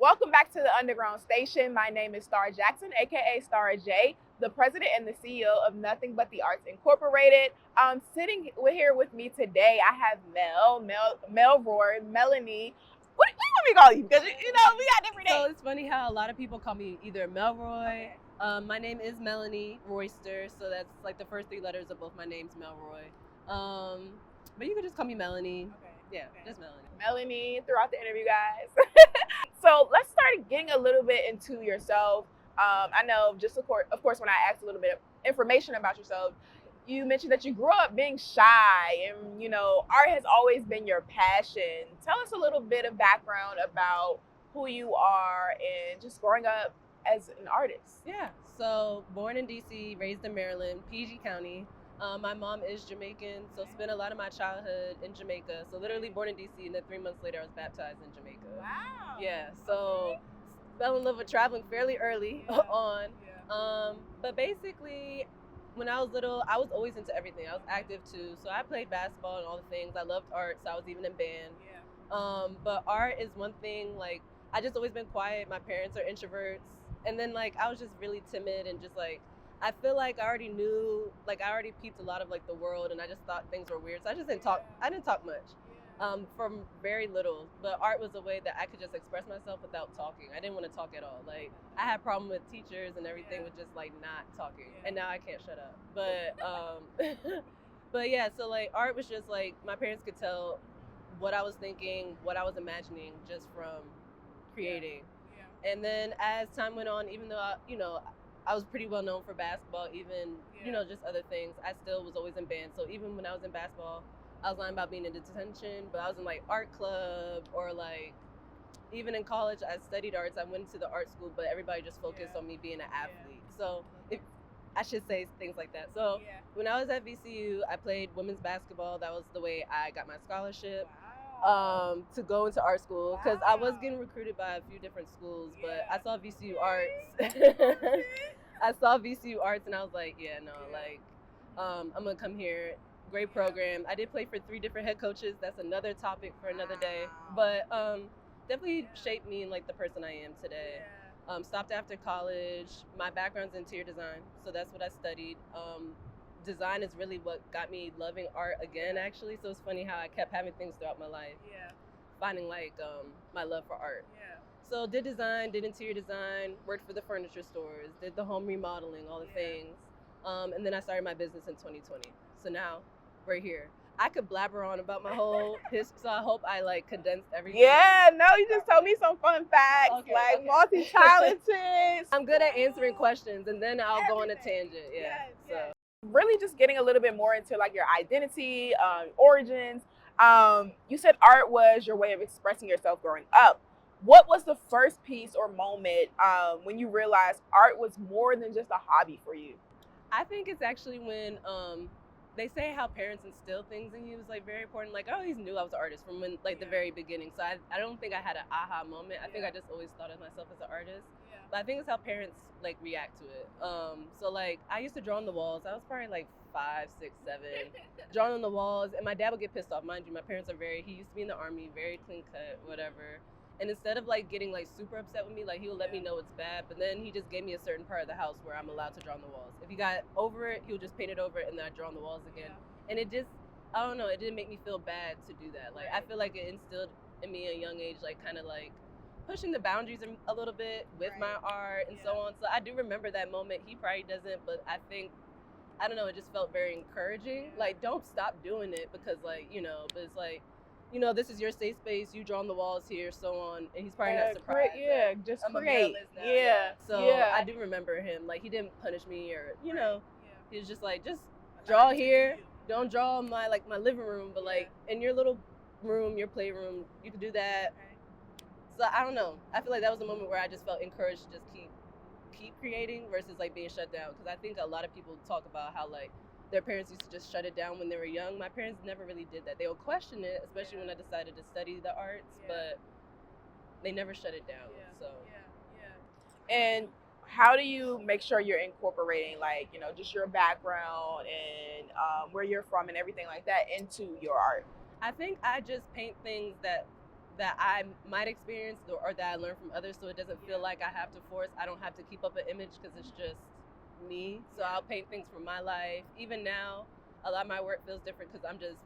Welcome back to the Underground Station. My name is Star Jackson, aka Star J, the president and the CEO of Nothing But the Arts Incorporated. Sitting here with me today, I have Melroy, Melanie. What do we call you? Because we got different names. So it's funny how a lot of people call me either Melroy. My name is Melanie Royster, so that's like the first three letters of both my names, Melroy. But you can just call me Melanie. Okay. Yeah, just Melanie. Melanie throughout the interview, guys. So let's start getting a little bit into yourself. I know, just of course, when I asked a little bit of information about yourself, you mentioned that you grew up being shy, and art has always been your passion. Tell us a little bit of background about who you are and just growing up as an artist. Yeah, so born in DC, raised in Maryland, PG County. My mom is Jamaican, so spent a lot of my childhood in Jamaica. So literally born in DC, and then 3 months later I was baptized in Jamaica. Wow. Yeah, so fell in love with traveling fairly early on. But basically, when I was little, I was always into everything. I was active too, so I played basketball and all the things. I loved art, so I was even in band. But art is one thing, like, I just always been quiet. My parents are introverts, and then like I was just really timid and just like, I feel like I already knew, like I already peeped a lot of like the world, and I just thought things were weird, so I just didn't talk. I didn't talk much. From very little, but art was a way that I could just express myself without talking. I didn't want to talk at all. Like, I had problem with teachers and everything with just like not talking, and now I can't shut up. But but yeah, so like art was just like, my parents could tell what I was thinking, what I was imagining just from creating. And then as time went on, even though I was pretty well known for basketball, even just other things, I still was always in band. So even when I was in basketball, I was lying about being in detention, but I was in like art club, or like even in college, I studied arts. I went to the art school, but everybody just focused on me being an athlete. So I should say things like that. So when I was at VCU, I played women's basketball. That was the way I got my scholarship to go into art school, because I was getting recruited by a few different schools, but I saw VCU Arts. I saw VCU Arts, and I was like, yeah, no, like I'm gonna come here. Great program. I did play for 3 different head coaches. That's another topic for another day. But definitely shaped me in like the person I am today. Stopped after college. My background's in interior design, so that's what I studied. Design is really what got me loving art again, actually. So it's funny how I kept having things throughout my life. Finding like my love for art. So did design, did interior design, worked for the furniture stores, did the home remodeling, all the things. And then I started my business in 2020. So now we're here. I could blabber on about my whole history, so I hope I like condensed everything. Yeah, no, you just told me some fun facts, multi-talented. I'm good at answering questions, and then I'll go on a tangent. So really just getting a little bit more into like your identity, origins. You said art was your way of expressing yourself growing up. What was the first piece or moment when you realized art was more than just a hobby for you? I think it's actually when they say how parents instill things in you is like very important. Like, I always knew I was an artist from when like the very beginning. So I don't think I had an aha moment. I think I just always thought of myself as an artist. But I think it's how parents like react to it. So like I used to draw on the walls. I was probably like 5, 6, 7, drawing on the walls, and my dad would get pissed off. Mind you, my parents are he used to be in the Army, very clean cut, whatever. And instead of like getting like super upset with me, like he would let me know it's bad, but then he just gave me a certain part of the house where I'm allowed to draw on the walls. If he got over it, he would just paint it over it, and then I'd draw on the walls again. And it just, I don't know, it didn't make me feel bad to do that. Like I feel like it instilled in me at a young age, like kind of like pushing the boundaries a little bit with my art and so on. So I do remember that moment. He probably doesn't, but I think, I don't know, it just felt very encouraging. Like, don't stop doing it, because like, but it's like, this is your safe space. You draw on the walls here, so on. And he's probably not surprised. Just I'm create. So I do remember him. Like, he didn't punish me, or he was just like, just draw here. Don't draw my living room, but like in your little room, your playroom, you can do that. So I don't know. I feel like that was a moment where I just felt encouraged to just keep creating versus like being shut down. Because I think a lot of people talk about how like their parents used to just shut it down when they were young. My parents never really did that. They would question it, especially when I decided to study the arts, but they never shut it down. And how do you make sure you're incorporating like, just your background and where you're from and everything like that into your art? I think I just paint things that that I might experience or that I learn from others, so it doesn't feel like I have to force. I don't have to keep up an image because it's just me. So I'll paint things from my life. Even now, a lot of my work feels different because I'm just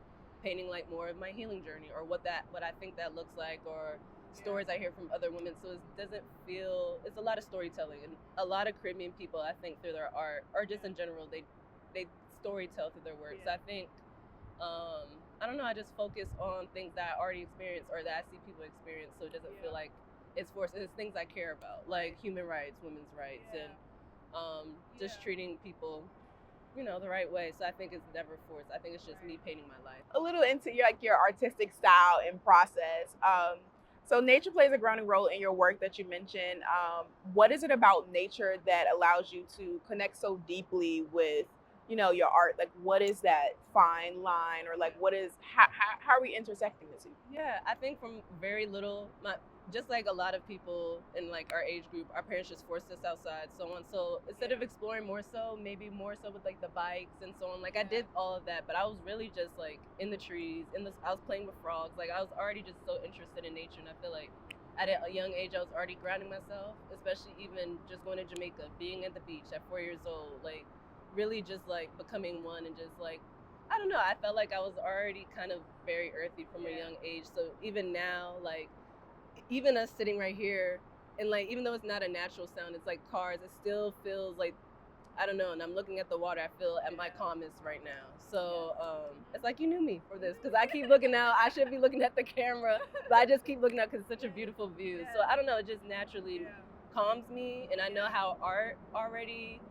painting like more of my healing journey or what I think that looks like, or stories I hear from other women. So it doesn't feel, it's a lot of storytelling, and a lot of Caribbean people, I think, through their art or just in general, they story tell through their work. So I think I don't know, I just focus on things that I already experienced or that I see people experience, so it doesn't feel like it's forced. It's things I care about, like human rights, women's rights, and just treating people, the right way. So I think it's never forced. I think it's just me painting my life. A little into your artistic style and process. So nature plays a grounding role in your work that you mentioned. What is it about nature that allows you to connect so deeply with, your art? Like, what is that fine line, or like, how are we intersecting the two? Yeah, I think from very little, just like a lot of people in like our age group, our parents just forced us outside, so on. So instead of exploring maybe more so with like the bikes and so on, like I did all of that, but I was really just like in the trees, I was playing with frogs. Like I was already just so interested in nature, and I feel like at a young age I was already grounding myself, especially even just going to Jamaica, being at the beach at 4 years old, like really just like becoming one, and just like, I don't know, I felt like I was already kind of very earthy from a young age. So even now, like even us sitting right here, and like even though it's not a natural sound, it's like cars, it still feels like, I don't know, and I'm looking at the water, I feel at my calmest right now. So it's like you knew me for this, because I keep looking out. I should be looking at the camera, but I just keep looking out because it's such a beautiful view. So I don't know, it just naturally calms me, and I know how art already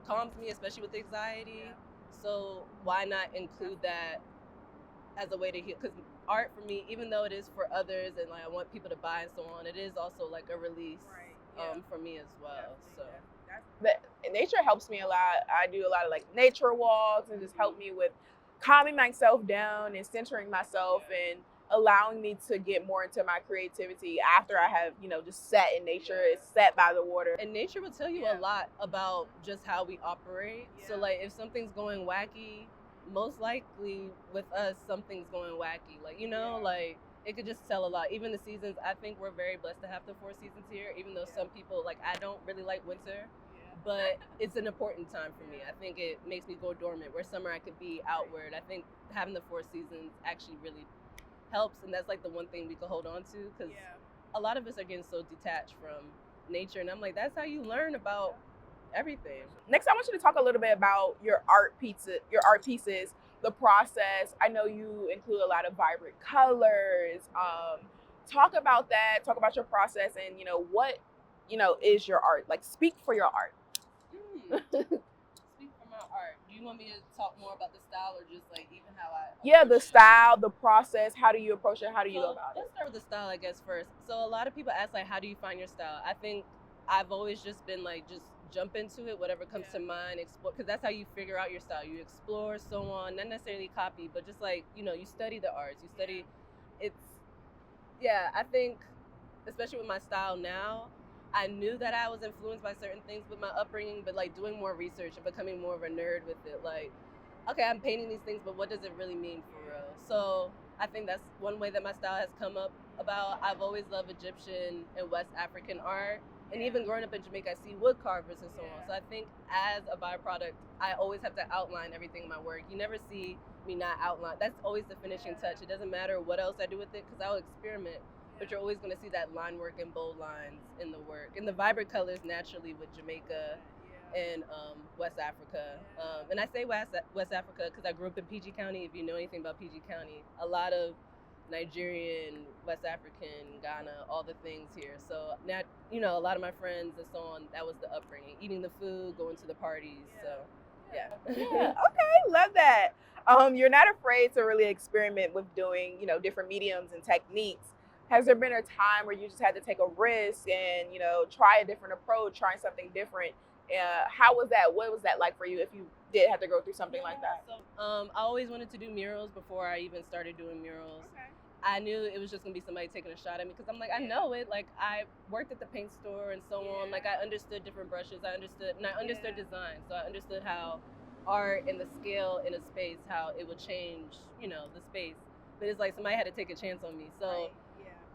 calms me, especially with anxiety. So why not include that as a way to heal? Because art for me, even though it is for others and like I want people to buy and so on, it is also like a release for me as well. So but nature helps me a lot. I do a lot of like nature walks, and just help me with calming myself down and centering myself, and allowing me to get more into my creativity after I have, just sat in nature, sat by the water. And nature will tell you a lot about just how we operate. So like if something's going wacky, most likely with us something's going wacky. Like, like it could just tell a lot. Even the seasons, I think we're very blessed to have the 4 seasons here, even though some people, like I don't really like winter, but it's an important time for me. I think it makes me go dormant, where summer I could be outward. I think having the 4 seasons actually really helps, and that's like the one thing we could hold on to, because a lot of us are getting so detached from nature, and I'm like, that's how you learn about everything. Next, I want you to talk a little bit about your art pieces, the process. I know you include a lot of vibrant colors. Talk about that. Talk about your process, and what is your art. Like, speak for your art. Speak for my art. Do you want me to talk more about the style, or just like even how the style, the process. How do you approach it? How do you go about it? Let's start with the style, I guess, first. So a lot of people ask, like, how do you find your style? I think I've always just been like, just jump into it, whatever comes to mind, explore, because that's how you figure out your style. You explore, so on, not necessarily copy, but just like, you study the arts, you study. I think, especially with my style now, I knew that I was influenced by certain things with my upbringing, but like doing more research and becoming more of a nerd with it, like, okay, I'm painting these things, but what does it really mean for real? So I think that's one way that my style has come up about. I've always loved Egyptian and West African art. And even growing up in Jamaica, I see wood carvers and so on. So I think as a byproduct, I always have to outline everything in my work. You never see me not outline. That's always the finishing touch. It doesn't matter what else I do with it, because I'll experiment. But you're always going to see that line work and bold lines in the work. And the vibrant colors naturally with Jamaica and West Africa. And I say West Africa because I grew up in PG County. If you know anything about PG County, a lot of Nigerian, West African, Ghana, all the things here. So now, a lot of my friends and so on, that was the upbringing. Eating the food, going to the parties. So, yeah. Okay, love that. You're not afraid to really experiment with doing, different mediums and techniques. Has there been a time where you just had to take a risk and, try a different approach, trying something different? How was that? What was that like for you, if you did have to go through something like that? So, I always wanted to do murals before I even started doing murals. Okay. I knew it was just gonna be somebody taking a shot at me, because I'm like, I know it. Like, I worked at the paint store and so on. Like, I understood different brushes. I understood design. So I understood how art and the scale in a space, how it would change, the space. But it's like somebody had to take a chance on me. So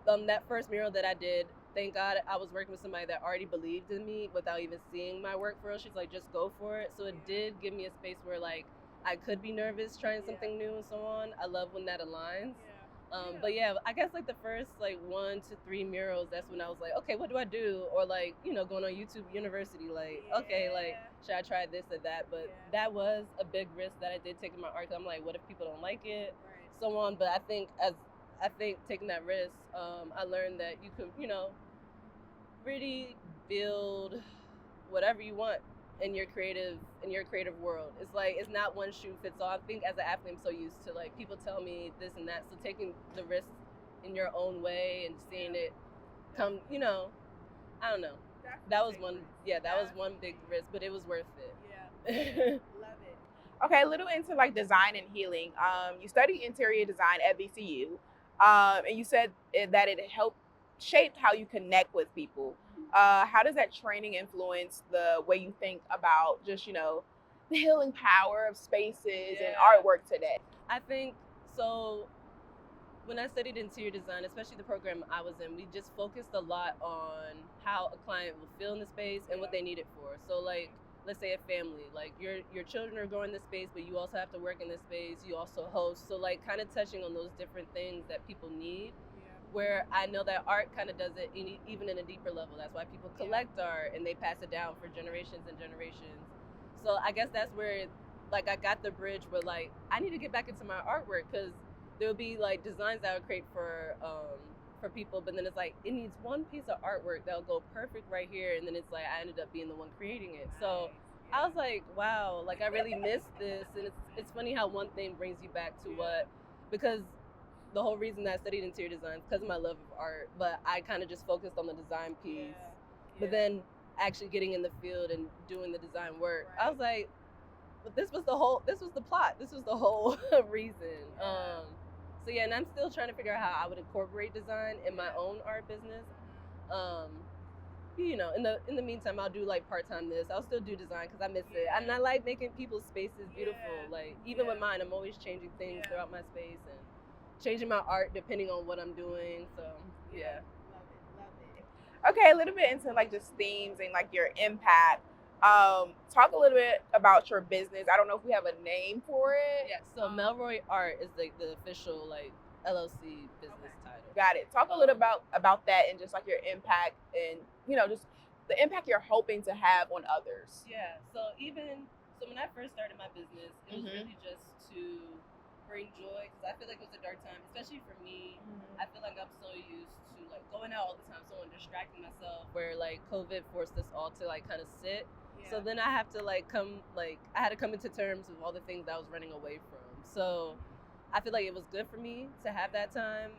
that first mural that I did, thank God I was working with somebody that already believed in me without even seeing my work for real. She's like, just go for it. So it did give me a space where like I could be nervous trying something new and so on. I love when that aligns. But yeah, I guess like the first like 1 to 3 murals, that's when I was like, okay, what do I do? Or like, you know, going on YouTube University, like, okay, like, should I try this or that? But that was a big risk that I did take in my art. 'Cause I'm like, what if people don't like it? So on. But I think taking that risk, I learned that you could, you know, really build whatever you want in your creative world. It's like it's not one shoe fits all. I think as an athlete, I'm so used to like people tell me this and that. So taking the risk in your own way and seeing it come, you know, I don't know. That was one. Yeah, that was one big risk, but it was worth it. Yeah, love it. Okay, a little into like design and healing. You studied interior design at VCU, and you said that it helped shaped how you connect with people. How does that training influence the way you think about just, you know, the healing power of spaces and artwork today? I think so. When I studied interior design, especially the program I was in, we just focused a lot on how a client will feel in the space and what they need it for. So like, let's say a family, like your children are going to space, but you also have to work in this space. You also host. So like kind of touching on those different things that people need. Where I know that art kind of does it even in a deeper level. That's why people collect art and they pass it down for generations and generations. So I guess that's where, like, I got the bridge where, like, I need to get back into my artwork because there'll be, like, designs that I would create for people, but then it's like, it needs one piece of artwork that'll go perfect right here, and then it's like, I ended up being the one creating it. So I was like, wow, like, I really missed this, and it's funny how one thing brings you back to what, because the whole reason that I studied interior design is because of my love of art, but I kind of just focused on the design piece. But then actually getting in the field and doing the design work, I was like, but this was the plot. This was the whole reason. So yeah, and I'm still trying to figure out how I would incorporate design in my own art business. You know, in the meantime, I'll do like part-time this. I'll still do design because I miss it. And I like making people's spaces beautiful. Like even with mine, I'm always changing things throughout my space and changing my art depending on what I'm doing. So yeah. Love it. Okay, a little bit into like just themes and like your impact. Talk a little bit about your business. I don't know if we have a name for it. Yeah, so MELROY Art is like the official like LLC business title. Got it. Talk a little about that and just like your impact and, you know, just the impact you're hoping to have on others. Yeah. So when I first started my business, it was really just to bring joy because I feel like it was a dark time, especially for me. I feel like I'm so used to like going out all the time, so I'm distracting myself. Where like COVID forced us all to like kind of sit. So then I have to I had to come into terms with all the things that I was running away from. So I feel like it was good for me to have that time.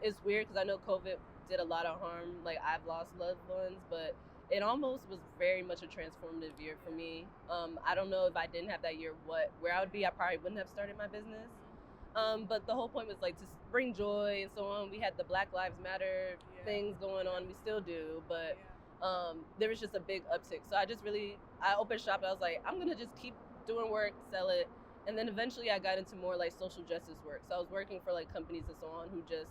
It's weird because I know COVID did a lot of harm. Like I've lost loved ones, but it almost was very much a transformative year for me. I don't know if I didn't have that year, where I would be. I probably wouldn't have started my business. But the whole point was like to bring joy and so on. We had the Black Lives Matter things going on. We still do, but there was just a big uptick. So I opened shop and I was like, I'm gonna just keep doing work, sell it. And then eventually I got into more like social justice work. So I was working for like companies and so on who just,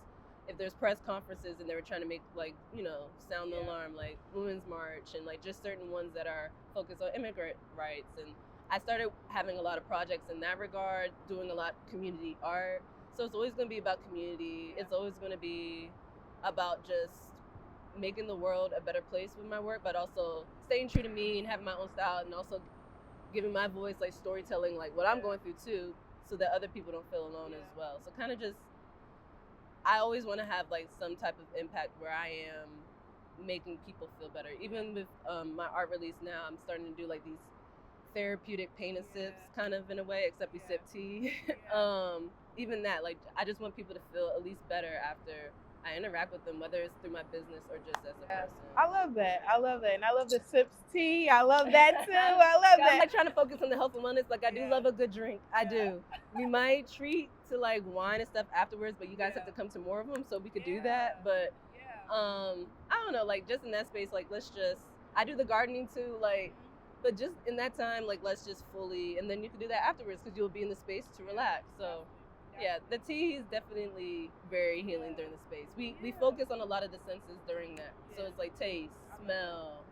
if there's press conferences and they were trying to make like, you know, sound the alarm, like Women's March and like just certain ones that are focused on immigrant rights. And I started having a lot of projects in that regard, doing a lot of community art. So it's always going to be about community. It's always going to be about just making the world a better place with my work, but also staying true to me and having my own style and also giving my voice, like storytelling, like what I'm going through too, so that other people don't feel alone as well. So kind of just, I always want to have like some type of impact where I am making people feel better. Even with my art release now, I'm starting to do like these therapeutic pain and sips kind of in a way, except we sip tea. Even that, like I just want people to feel at least better after I interact with them, whether it's through my business or just as a person. I love that. And I love the sips tea. I love that too. I love that. I'm like trying to focus on the health and wellness. Like I do love a good drink. I do. We might treat to like wine and stuff afterwards, but you guys have to come to more of them so we could do that. But I don't know, like just in that space, like I do the gardening too, like, but just in that time, like let's just fully, and then you can do that afterwards because you'll be in the space to relax. So Yeah, the tea is definitely very healing during the space. We focus on a lot of the senses during that. So it's like taste, smell,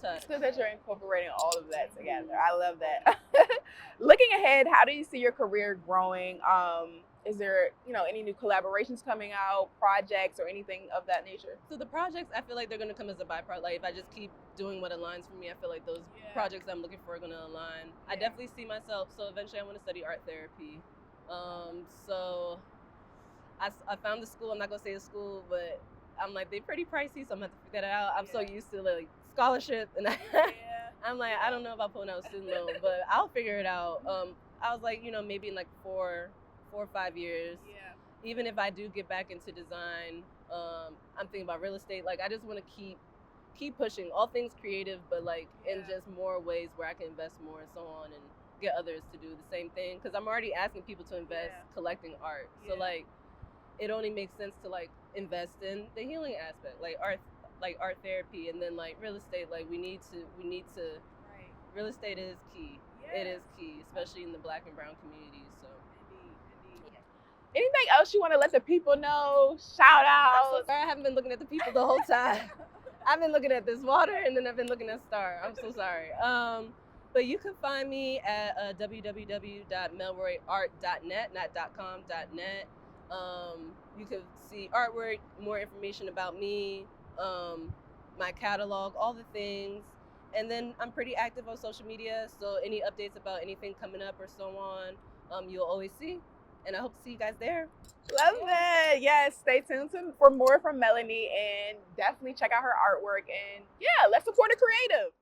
touch. It's good that you're incorporating all of that together. I love that. Looking ahead, how do you see your career growing? Is there, any new collaborations coming out, projects, or anything of that nature? So the projects, I feel like they're gonna come as a byproduct. Like if I just keep doing what aligns for me, I feel like those projects I'm looking for are gonna align. I definitely see myself. So eventually, I want to study art therapy. So I found the school. I'm not gonna say the school, but I'm like they're pretty pricey, so I'm gonna have to figure that out. I'm so used to like scholarship, and I'm like I don't know about pulling out a student loan, but I'll figure it out. I was like maybe in like 4 or 5 years. Even if I do get back into design, I'm thinking about real estate. Like I just want to keep pushing all things creative, but like in just more ways where I can invest more and so on, and get others to do the same thing. Because I'm already asking people to invest collecting art. So like it only makes sense to like invest in the healing aspect, like art therapy, and then like real estate. Like we need to. Real estate is key. It is key, especially in the Black and brown communities. So. Anything else you want to let the people know? Shout out. I'm so sorry, I haven't been looking at the people the whole time. I've been looking at this water, and then I've been looking at Star. I'm so sorry. But you can find me at www.melroyart.net, not .com, .net. You can see artwork, more information about me, my catalog, all the things. And then I'm pretty active on social media, so any updates about anything coming up or so on, you'll always see. And I hope to see you guys there. Love it. Yes, stay tuned for more from Melanie, and definitely check out her artwork. And let's support a creative.